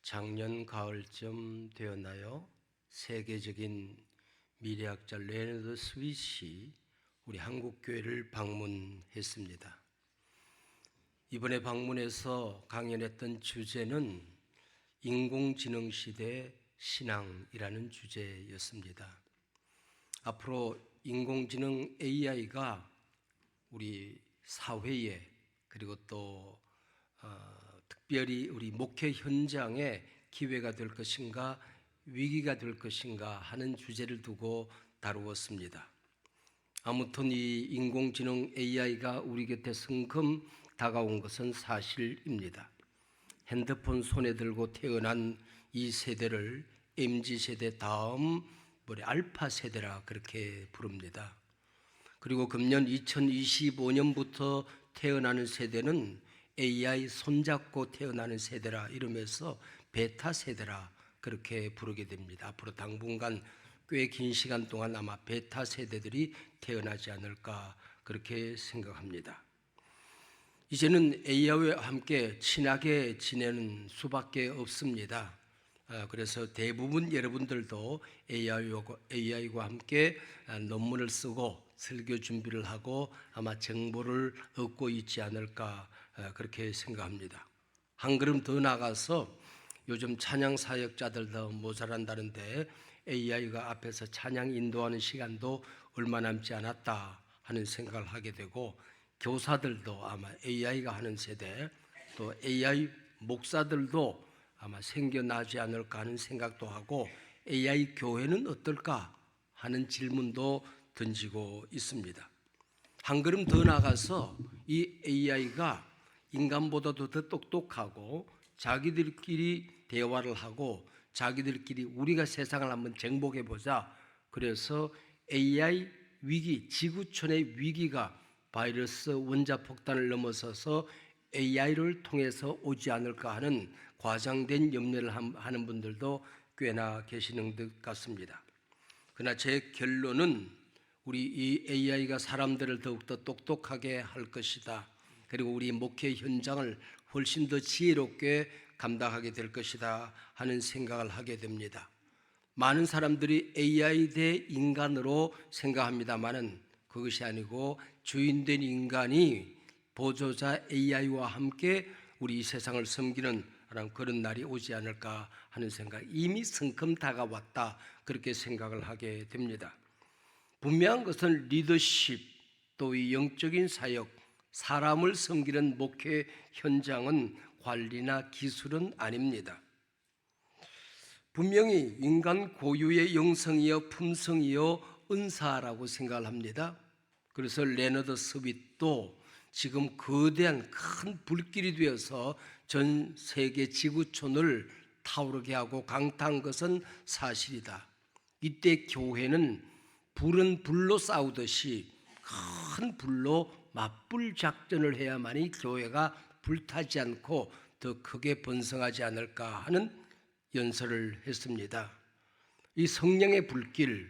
작년 가을쯤 되었나요? 세계적인 미래학자 레너드 스윗이 우리 한국교회를 방문했습니다. 이번에 방문해서 강연했던 주제는 인공지능 시대 신앙이라는 주제였습니다. 앞으로 인공지능 AI가 우리 사회에 그리고 또 특별히 우리 목회 현장에 기회가 될 것인가 위기가 될 것인가 하는 주제를 두고 다루었습니다. 아무튼 이 인공지능 AI가 우리 곁에 성큼 다가온 것은 사실입니다. 핸드폰 손에 들고 태어난 이 세대를 MZ세대 다음 알파 세대라 그렇게 부릅니다. 그리고 금년 2025년부터 태어나는 세대는 AI 손잡고 태어나는 세대라 이러면서 베타 세대라 그렇게 부르게 됩니다. 앞으로 당분간 꽤 긴 시간 동안 아마 베타 세대들이 태어나지 않을까 그렇게 생각합니다. 이제는 AI와 함께 친하게 지내는 수밖에 없습니다. 그래서 대부분 여러분들도 AI와 함께 논문을 쓰고 설교 준비를 하고 아마 정보를 얻고 있지 않을까 그렇게 생각합니다. 한 걸음 더 나가서 요즘 찬양 사역자들도 모자란다는데 AI가 앞에서 찬양 인도하는 시간도 얼마 남지 않았다 하는 생각을 하게 되고, 교사들도 아마 AI가 하는 세대, 또 AI 목사들도 아마 생겨나지 않을까 하는 생각도 하고, AI 교회는 어떨까 하는 질문도 던지고 있습니다. 한 걸음 더 나가서 이 AI가 인간보다도 더 똑똑하고 자기들끼리 대화를 하고 자기들끼리 우리가 세상을 한번 정복해 보자, 그래서 AI 위기, 지구촌의 위기가 바이러스 원자폭탄을 넘어서서 AI를 통해서 오지 않을까 하는 과장된 염려를 하는 분들도 꽤나 계시는 것 같습니다. 그러나 제 결론은 우리 이 AI가 사람들을 더욱더 똑똑하게 할 것이다. 그리고 우리 목회 현장을 훨씬 더 지혜롭게 감당하게 될 것이다 하는 생각을 하게 됩니다. 많은 사람들이 AI 대 인간으로 생각합니다만은 그것이 아니고 주인된 인간이 보조자 AI와 함께 우리 이 세상을 섬기는 그런 날이 오지 않을까 하는 생각, 이미 성큼 다가왔다 그렇게 생각을 하게 됩니다. 분명한 것은 리더십, 또 이 영적인 사역, 사람을 섬기는 목회 현장은 관리나 기술은 아닙니다. 분명히 인간 고유의 영성이요 품성이요 은사라고 생각을 합니다. 그래서 레너드 스윗도 지금 거대한 큰 불길이 되어서 전 세계 지구촌을 타오르게 하고 강타한 것은 사실이다. 이때 교회는 불은 불로 싸우듯이 큰 불로 맞불 작전을 해야만이 교회가 불타지 않고 더 크게 번성하지 않을까 하는 연설을 했습니다. 이 성령의 불길,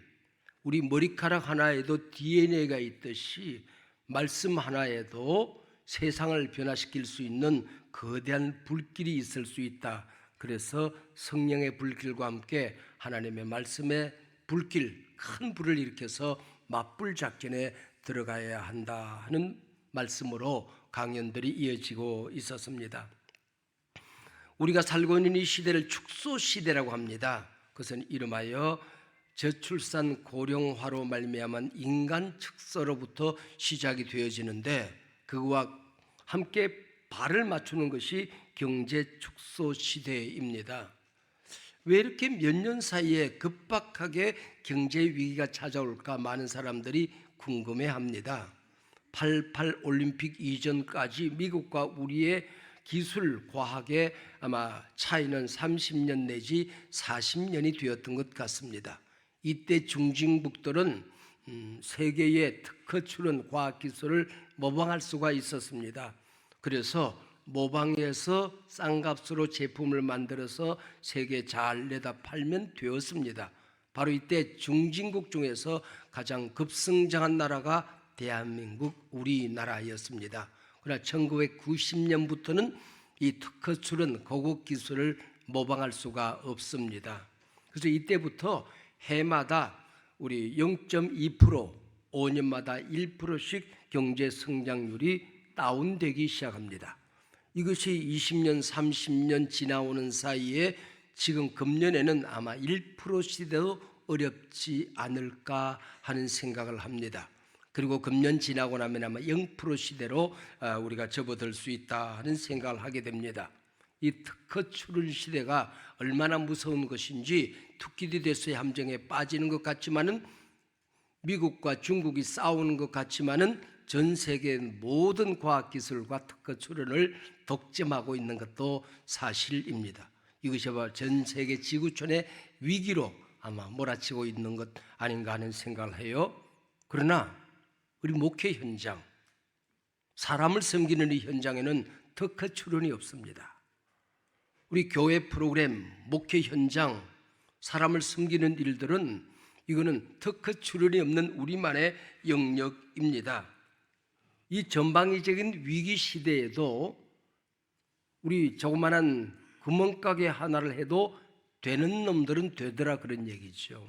우리 머리카락 하나에도 DNA가 있듯이 말씀 하나에도 세상을 변화시킬 수 있는 거대한 불길이 있을 수 있다. 그래서 성령의 불길과 함께 하나님의 말씀의 불길, 큰 불을 일으켜서 맞불 작전에 들어가야 한다 하는 말씀으로 강연들이 이어지고 있었습니다. 우리가 살고 있는 이 시대를 축소 시대라고 합니다. 그것은 이름하여 저출산 고령화로 말미암은 인간 축소로부터 시작이 되어지는데, 그와 함께 발을 맞추는 것이 경제 축소 시대입니다. 왜 이렇게 몇 년 사이에 급박하게 경제 위기가 찾아올까 많은 사람들이 궁금해합니다. 88 올림픽 이전까지 미국과 우리의 기술, 과학의 아마 차이는 30년 내지 40년이 되었던 것 같습니다. 이때 중진국들은 세계의 특허출원 과학기술을 모방할 수가 있었습니다. 그래서 모방해서 싼 값으로 제품을 만들어서 세계에 잘 내다 팔면 되었습니다. 바로 이때 중진국 중에서 가장 급성장한 나라가 대한민국 우리나라였습니다. 그러나 1990년부터는 이 특허출원 고급 기술을 모방할 수가 없습니다. 그래서 이때부터 해마다 우리 0.2%, 5년마다 1%씩 경제 성장률이 다운되기 시작합니다. 이것이 20년, 30년 지나오는 사이에 지금 금년에는 아마 1%시대도 어렵지 않을까 하는 생각을 합니다. 그리고 금년 지나고 나면 아마 0% 시대로 우리가 접어들 수 있다 하는 생각을 하게 됩니다. 이 특허 출원 시대가 얼마나 무서운 것인지, 투키디 대수의 함정에 빠지는 것 같지만은, 미국과 중국이 싸우는 것 같지만은 전 세계 모든 과학기술과 특허 출원을 독점하고 있는 것도 사실입니다. 이것이 바로 전 세계 지구촌의 위기로 아마 몰아치고 있는 것 아닌가 하는 생각을 해요. 그러나 우리 목회 현장, 사람을 섬기는 이 현장에는 특허 출원이 없습니다. 우리 교회 프로그램, 목회 현장, 사람을 섬기는 일들은 이거는 특허 출원이 없는 우리만의 영역입니다. 이 전방위적인 위기 시대에도 우리 조그마한 구멍가게 하나를 해도 되는 놈들은 되더라, 그런 얘기죠.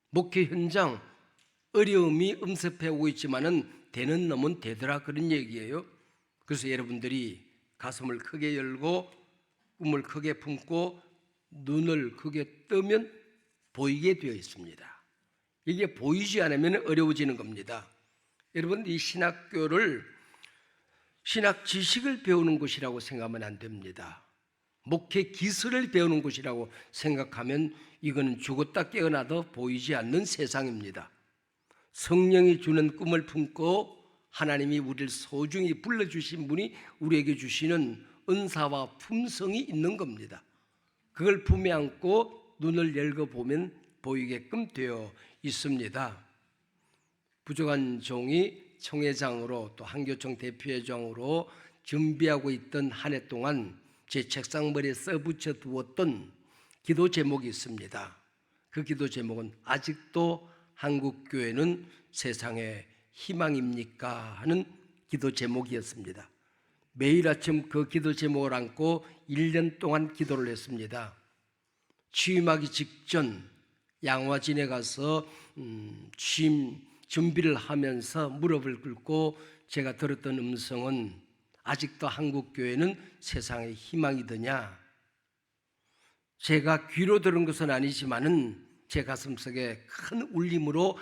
목회 현장 어려움이 엄습해 오고 있지만은 되는 놈은 되더라, 그런 얘기예요. 그래서 여러분들이 가슴을 크게 열고 꿈을 크게 품고 눈을 크게 뜨면 보이게 되어 있습니다. 이게 보이지 않으면 어려워지는 겁니다. 여러분, 이 신학교를 신학 지식을 배우는 곳이라고 생각하면 안 됩니다. 목회 기술을 배우는 곳이라고 생각하면 이거는 죽었다 깨어나도 보이지 않는 세상입니다. 성령이 주는 꿈을 품고 하나님이 우리를 소중히 불러주신 분이 우리에게 주시는 은사와 품성이 있는 겁니다. 그걸 품에 안고 눈을 열고 보면 보이게끔 되어 있습니다. 부족한 종이 총회장으로 또 한교총 대표회장으로 준비하고 있던 한 해 동안 제 책상머리에 써붙여 두었던 기도 제목이 있습니다. 그 기도 제목은 아직도 한국교회는 세상의 희망입니까? 하는 기도 제목이었습니다. 매일 아침 그 기도 제목을 안고 1년 동안 기도를 했습니다. 취임하기 직전 양화진에 가서 취임 준비를 하면서 무릎을 꿇고 제가 들었던 음성은 아직도 한국교회는 세상의 희망이더냐? 제가 귀로 들은 것은 아니지만은 제 가슴속에 큰 울림으로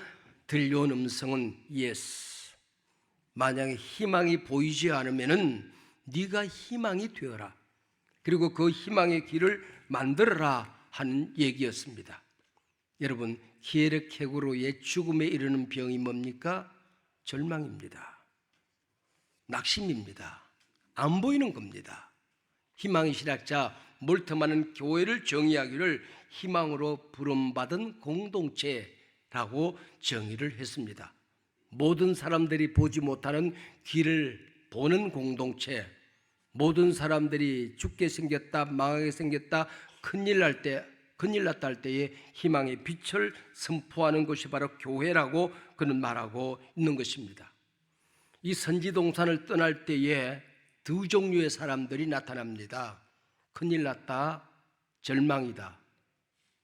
들려온 음성은 예스. 만약에 희망이 보이지 않으면은 네가 희망이 되어라. 그리고 그 희망의 길을 만들어라 하는 얘기였습니다. 여러분, 히에르케고로의 죽음에 이르는 병이 뭡니까? 절망입니다. 낙심입니다. 안 보이는 겁니다. 희망의 신학자 몰트만은 교회를 정의하기를 희망으로 부름받은 공동체라고 정의를 했습니다. 모든 사람들이 보지 못하는 길을 보는 공동체, 모든 사람들이 죽게 생겼다, 망하게 생겼다, 큰일 났다 할 때에 희망의 빛을 선포하는 것이 바로 교회라고 그는 말하고 있는 것입니다. 이 선지동산을 떠날 때에 두 종류의 사람들이 나타납니다. 큰일 났다, 절망이다.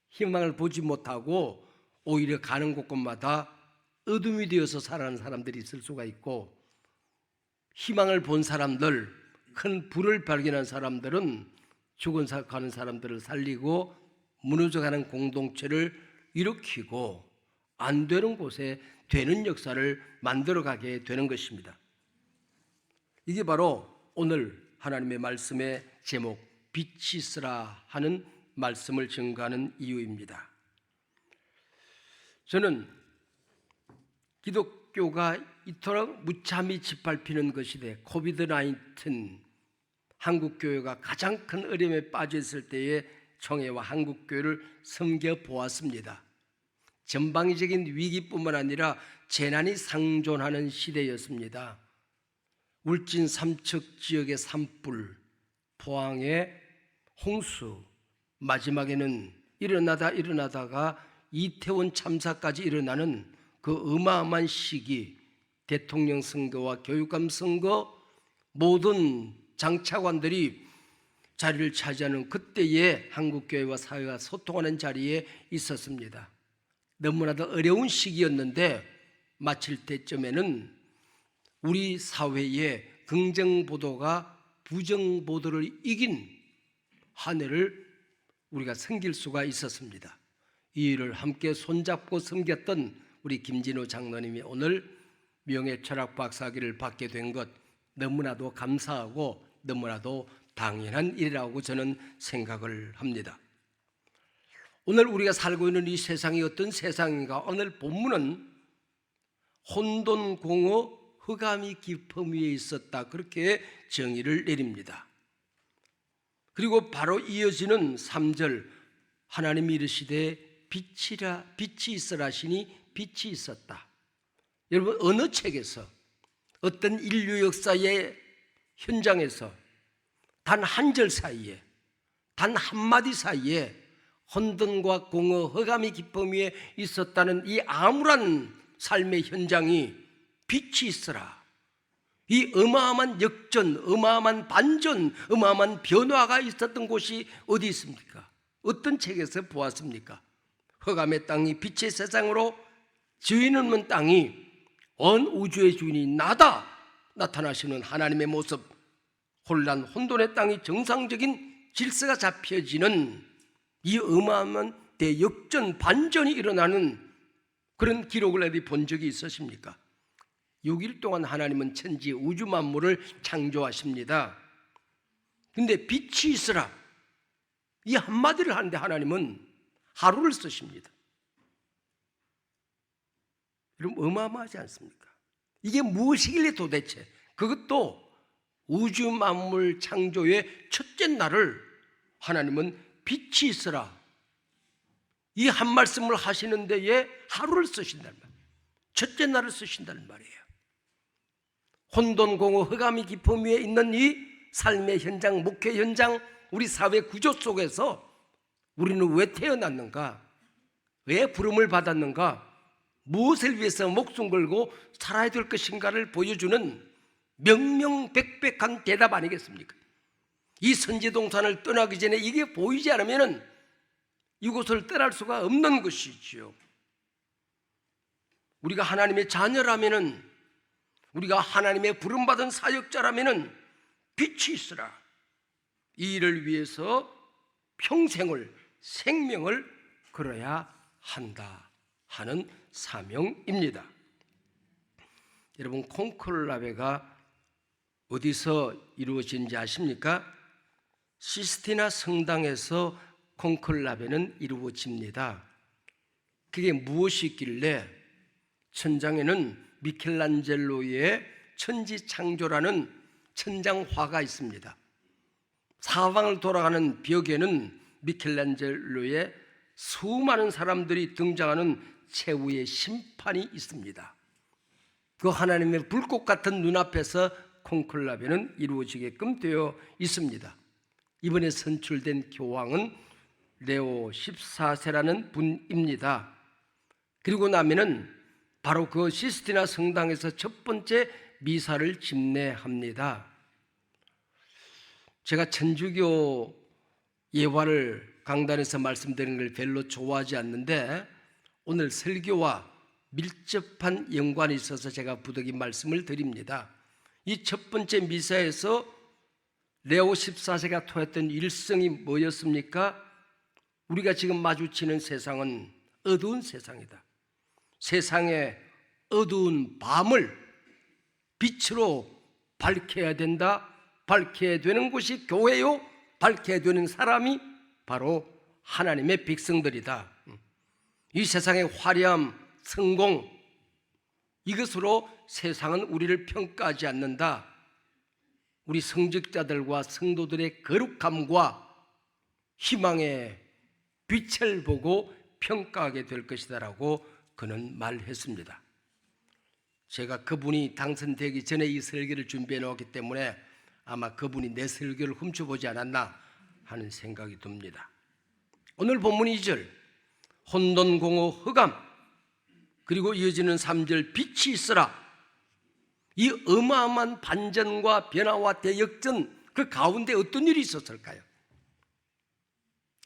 희망을 보지 못하고 오히려 가는 곳곳마다 어둠이 되어서 살아가는 사람들이 있을 수가 있고, 희망을 본 사람들, 큰 불을 발견한 사람들은 죽어가는 사람들을 살리고 무너져가는 공동체를 일으키고 안 되는 곳에 되는 역사를 만들어가게 되는 것입니다. 이게 바로 오늘 하나님의 말씀의 제목, 빛이 있으라 하는 말씀을 증거하는 이유입니다. 저는 기독교가 이토록 무참히 짓밟히는 것이 돼 코비드-19 한국교회가 가장 큰 어려움에 빠져 있을 때에 총회와 한국교회를 섬겨보았습니다. 전방위적인 위기뿐만 아니라 재난이 상존하는 시대였습니다. 울진 삼척 지역의 산불, 포항의 홍수, 마지막에는 일어나다가 이태원 참사까지 일어나는 그 어마어마한 시기, 대통령 선거와 교육감 선거, 모든 장차관들이 자리를 차지하는 그때에 한국교회와 사회가 소통하는 자리에 있었습니다. 너무나도 어려운 시기였는데 마칠 때쯤에는 우리 사회의 긍정보도가 부정보도를 이긴 한 해를 우리가 섬길 수가 있었습니다. 이 일을 함께 손잡고 섬겼던 우리 김진호 장로님이 오늘 명예철학 박사학위를 받게 된 것 너무나도 감사하고 너무나도 당연한 일이라고 저는 생각을 합니다. 오늘 우리가 살고 있는 이 세상이 어떤 세상인가? 오늘 본문은 혼돈공허 흑암이 깊음 위에 있었다, 그렇게 정의를 내립니다. 그리고 바로 이어지는 3절, 하나님이 이르시되 빛이 있으라 하시니 빛이 있었다. 여러분, 어느 책에서 어떤 인류 역사의 현장에서 단 한 절 사이에, 단 한마디 사이에 혼돈과 공허 흑암이 깊음 위에 있었다는 이 암울한 삶의 현장이 빛이 있으라, 이 어마어마한 역전, 어마어마한 반전, 어마어마한 변화가 있었던 곳이 어디 있습니까? 어떤 책에서 보았습니까? 흑암의 땅이 빛의 세상으로 주인 없는 땅이 온 우주의 주인이 나다 나타나시는 하나님의 모습, 혼란, 혼돈의 땅이 정상적인 질서가 잡혀지는 이 어마어마한 대역전, 반전이 일어나는 그런 기록을 어디 본 적이 있으십니까? 6일 동안 하나님은 천지 우주 만물을 창조하십니다. 그런데 빛이 있으라, 이 한마디를 하는데 하나님은 하루를 쓰십니다. 여러분, 어마어마하지 않습니까? 이게 무엇이길래 도대체, 그것도 우주 만물 창조의 첫째 날을 하나님은 빛이 있으라, 이 한 말씀을 하시는 데에 하루를 쓰신다는 말이에요. 첫째 날을 쓰신다는 말이에요. 혼돈, 공허, 흑암이 깊음 위에 있는 이 삶의 현장, 목회 현장, 우리 사회 구조 속에서 우리는 왜 태어났는가? 왜 부름을 받았는가? 무엇을 위해서 목숨 걸고 살아야 될 것인가를 보여주는 명명백백한 대답 아니겠습니까? 이 선지동산을 떠나기 전에 이게 보이지 않으면 이곳을 떠날 수가 없는 것이지요. 우리가 하나님의 자녀라면, 우리가 하나님의 부름받은 사역자라면 빛이 있으라, 이 일을 위해서 평생을, 생명을 걸어야 한다 하는 사명입니다. 여러분, 콘클라베가 어디서 이루어진지 아십니까? 시스티나 성당에서 콘클라베는 이루어집니다. 그게 무엇이 있길래? 천장에는 미켈란젤로의 천지창조라는 천장화가 있습니다. 사방을 돌아가는 벽에는 미켈란젤로의 수많은 사람들이 등장하는 최후의 심판이 있습니다. 그 하나님의 불꽃 같은 눈앞에서 콘클라베는 이루어지게끔 되어 있습니다. 이번에 선출된 교황은 레오 14세라는 분입니다. 그리고 나면은 바로 그 시스티나 성당에서 첫 번째 미사를 집례합니다. 제가 천주교 예화를 강단에서 말씀드리는 걸 별로 좋아하지 않는데 오늘 설교와 밀접한 연관이 있어서 제가 부득이 말씀을 드립니다. 이 첫 번째 미사에서 레오 14세가 토했던 일성이 뭐였습니까? 우리가 지금 마주치는 세상은 어두운 세상이다. 세상의 어두운 밤을 빛으로 밝혀야 된다. 밝혀야 되는 곳이 교회요, 밝혀야 되는 사람이 바로 하나님의 백성들이다. 이 세상의 화려함, 성공, 이것으로 세상은 우리를 평가하지 않는다. 우리 성직자들과 성도들의 거룩함과 희망의 빛을 보고 평가하게 될 것이다라고 그는 말했습니다. 제가 그분이 당선되기 전에 이 설교를 준비해 놓았기 때문에 아마 그분이 내 설교를 훔쳐보지 않았나 하는 생각이 듭니다. 오늘 본문 2절 혼돈, 공허, 흑암, 그리고 이어지는 3절 빛이 있으라, 이 어마어마한 반전과 변화와 대역전, 그 가운데 어떤 일이 있었을까요?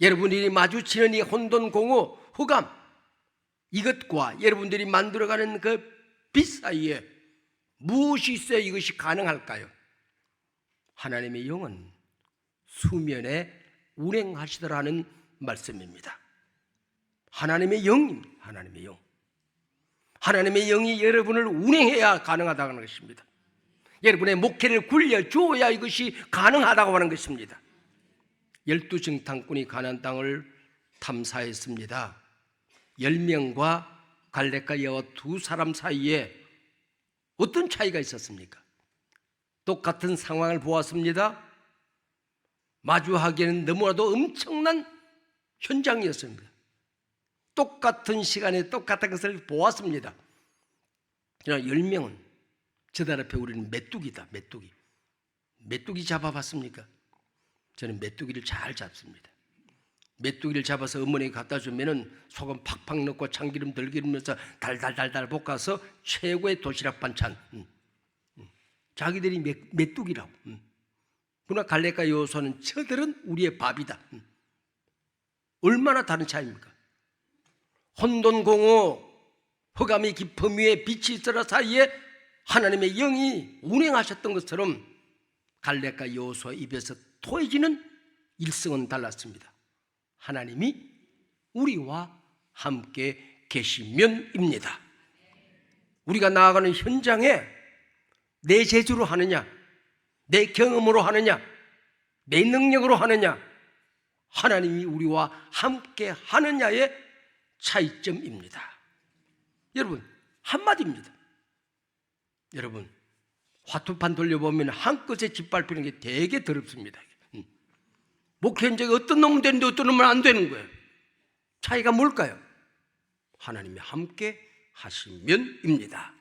여러분들이 마주치는 이 혼돈, 공허, 흑암, 이것과 여러분들이 만들어가는 그 빛 사이에 무엇이 있어야 이것이 가능할까요? 하나님의 영은 수면에 운행하시더라는 말씀입니다. 하나님의 영, 하나님의 영. 하나님의 영이 여러분을 운행해야 가능하다는 것입니다. 여러분의 목회를 굴려주어야 이것이 가능하다고 하는 것입니다. 12정탐꾼이 가나안 땅을 탐사했습니다. 10명과 갈렙과 여호와 두 사람 사이에 어떤 차이가 있었습니까? 똑같은 상황을 보았습니다. 마주하기에는 너무나도 엄청난 현장이었습니다. 똑같은 시간에 똑같은 것을 보았습니다. 그러나 10명은 저들 앞에 우리는 메뚜기다. 메뚜기 잡아봤습니까? 저는 메뚜기를 잘 잡습니다. 메뚜기를 잡아서 어머니가 갖다 주면은 소금 팍팍 넣고 참기름 들기름 넣어서 달달달달 볶아서 최고의 도시락 반찬. 자기들이 메뚜기라고. 그러나 갈렙과 여호수아는 저들은 우리의 밥이다. 얼마나 다른 차이입니까? 혼돈공허 흑암이 깊음 위에 빛이 있으라 사이에 하나님의 영이 운행하셨던 것처럼 갈렙과 여호수아 입에서 토해지는 일성은 달랐습니다. 하나님이 우리와 함께 계시면입니다. 우리가 나아가는 현장에 내 재주로 하느냐, 내 경험으로 하느냐, 내 능력으로 하느냐, 하나님이 우리와 함께 하느냐의 차이점입니다. 여러분, 한마디입니다. 여러분, 화투판 돌려보면 한 끝에 짓밟히는 게 되게 더럽습니다. 목회 현장에 어떤 놈은 되는데 어떤 놈은 안 되는 거예요. 차이가 뭘까요? 하나님이 함께 하시면입니다.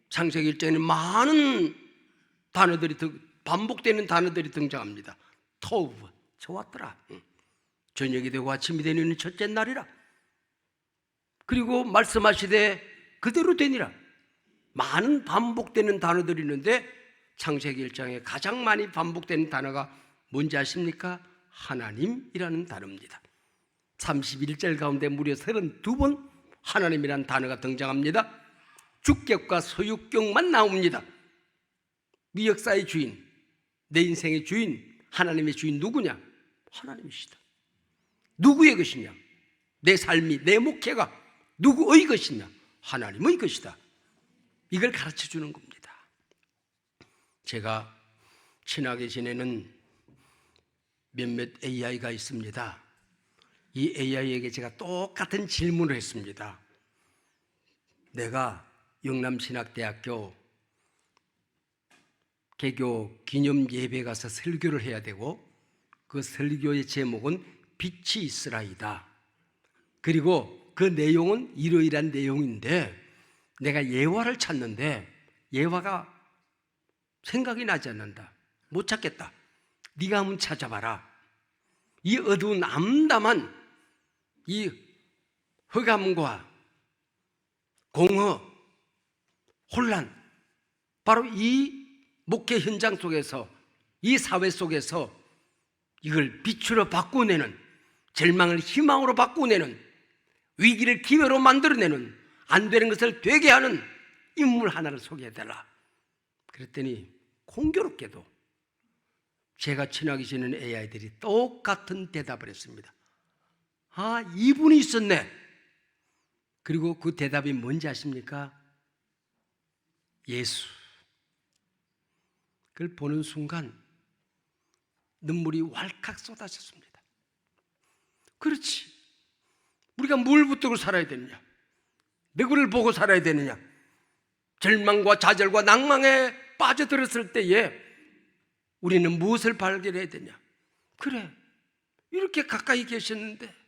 창세기 1장에는 많은 단어들이 반복되는 단어들이 등장합니다. 토브, 좋았더라. 저녁이 되고 아침이 되는 첫째 날이라. 그리고 말씀하시되 그대로 되니라. 많은 반복되는 단어들이 있는데 창세기 1장에 가장 많이 반복되는 단어가 뭔지 아십니까? 하나님이라는 단어입니다. 31절 가운데 무려 32번 하나님이라는 단어가 등장합니다. 주격과 소유격만 나옵니다. 네 역사의 주인, 내 인생의 주인, 하나님의 주인 누구냐? 하나님이시다. 누구의 것이냐? 내 삶이, 내 목회가 누구의 것이냐? 하나님의 것이다. 이걸 가르쳐 주는 겁니다. 제가 친하게 지내는 몇몇 AI가 있습니다. 이 AI에게 제가 똑같은 질문을 했습니다. 내가 영남신학대학교 개교 기념 예배 가서 설교를 해야 되고 그 설교의 제목은 빛이 있으라이다. 그리고 그 내용은 이러이러한 내용인데 내가 예화를 찾는데 예화가 생각이 나지 않는다. 못 찾겠다. 네가 한번 찾아봐라. 이 어두운 암담한 이 흑암과 공허, 혼란, 바로 이 목회 현장 속에서, 이 사회 속에서 이걸 빛으로 바꾸내는, 절망을 희망으로 바꾸내는, 위기를 기회로 만들어내는, 안 되는 것을 되게 하는 인물 하나를 소개해달라. 그랬더니 공교롭게도 제가 친하게 지내는 AI들이 똑같은 대답을 했습니다. 아, 이분이 있었네. 그리고 그 대답이 뭔지 아십니까? 예수. 그걸 보는 순간 눈물이 왈칵 쏟아졌습니다. 그렇지. 우리가 뭘 붙들고 살아야 되느냐? 누구를 보고 살아야 되느냐? 절망과 좌절과 낭망에 빠져들었을 때에 우리는 무엇을 발견해야 되냐? 그래, 이렇게 가까이 계셨는데,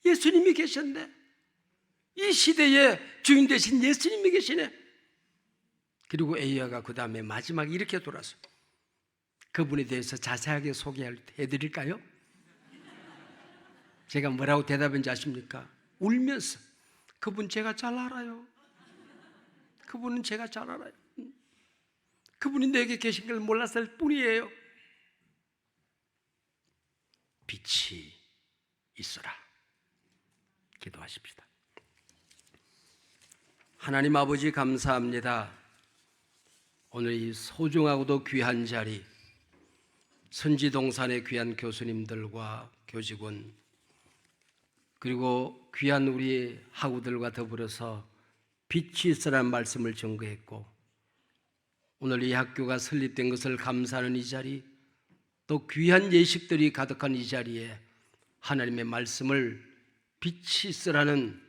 예수님이 계셨네. 이 시대의 주인 되신 예수님이 계시네. 그리고 AI가 그 다음에 마지막에 이렇게 돌아서 그분에 대해서 자세하게 소개해드릴까요? 제가 뭐라고 대답했는지 아십니까? 울면서 그분 제가 잘 알아요. 그분은 제가 잘 알아요. 그분이 내게 계신 걸 몰랐을 뿐이에요. 빛이 있어라. 기도하십시다. 하나님 아버지 감사합니다. 오늘 이 소중하고도 귀한 자리, 선지동산의 귀한 교수님들과 교직원, 그리고 귀한 우리 학우들과 더불어서 빛이 있으라는 말씀을 증거했고, 오늘 이 학교가 설립된 것을 감사하는 이 자리, 또 귀한 예식들이 가득한 이 자리에 하나님의 말씀을 빛이 있으라는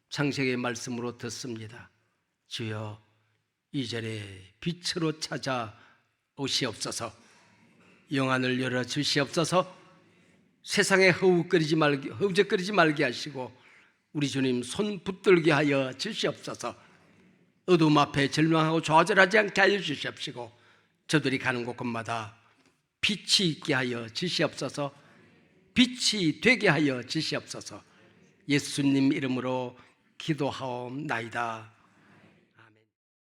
창세기의 말씀으로 듣습니다. 주여, 이 자리에 빛으로 찾아오시옵소서. 영안을 열어 주시옵소서. 세상에 허우적거리지 말게 하시고 우리 주님 손 붙들게 하여 주시옵소서. 어둠 앞에 절망하고 좌절하지 않게 하여 주시옵시고 저들이 가는 곳곳마다 빛이 있게 하여 주시옵소서. 빛이 되게 하여 주시옵소서. 예수님 이름으로 기도하옵나이다.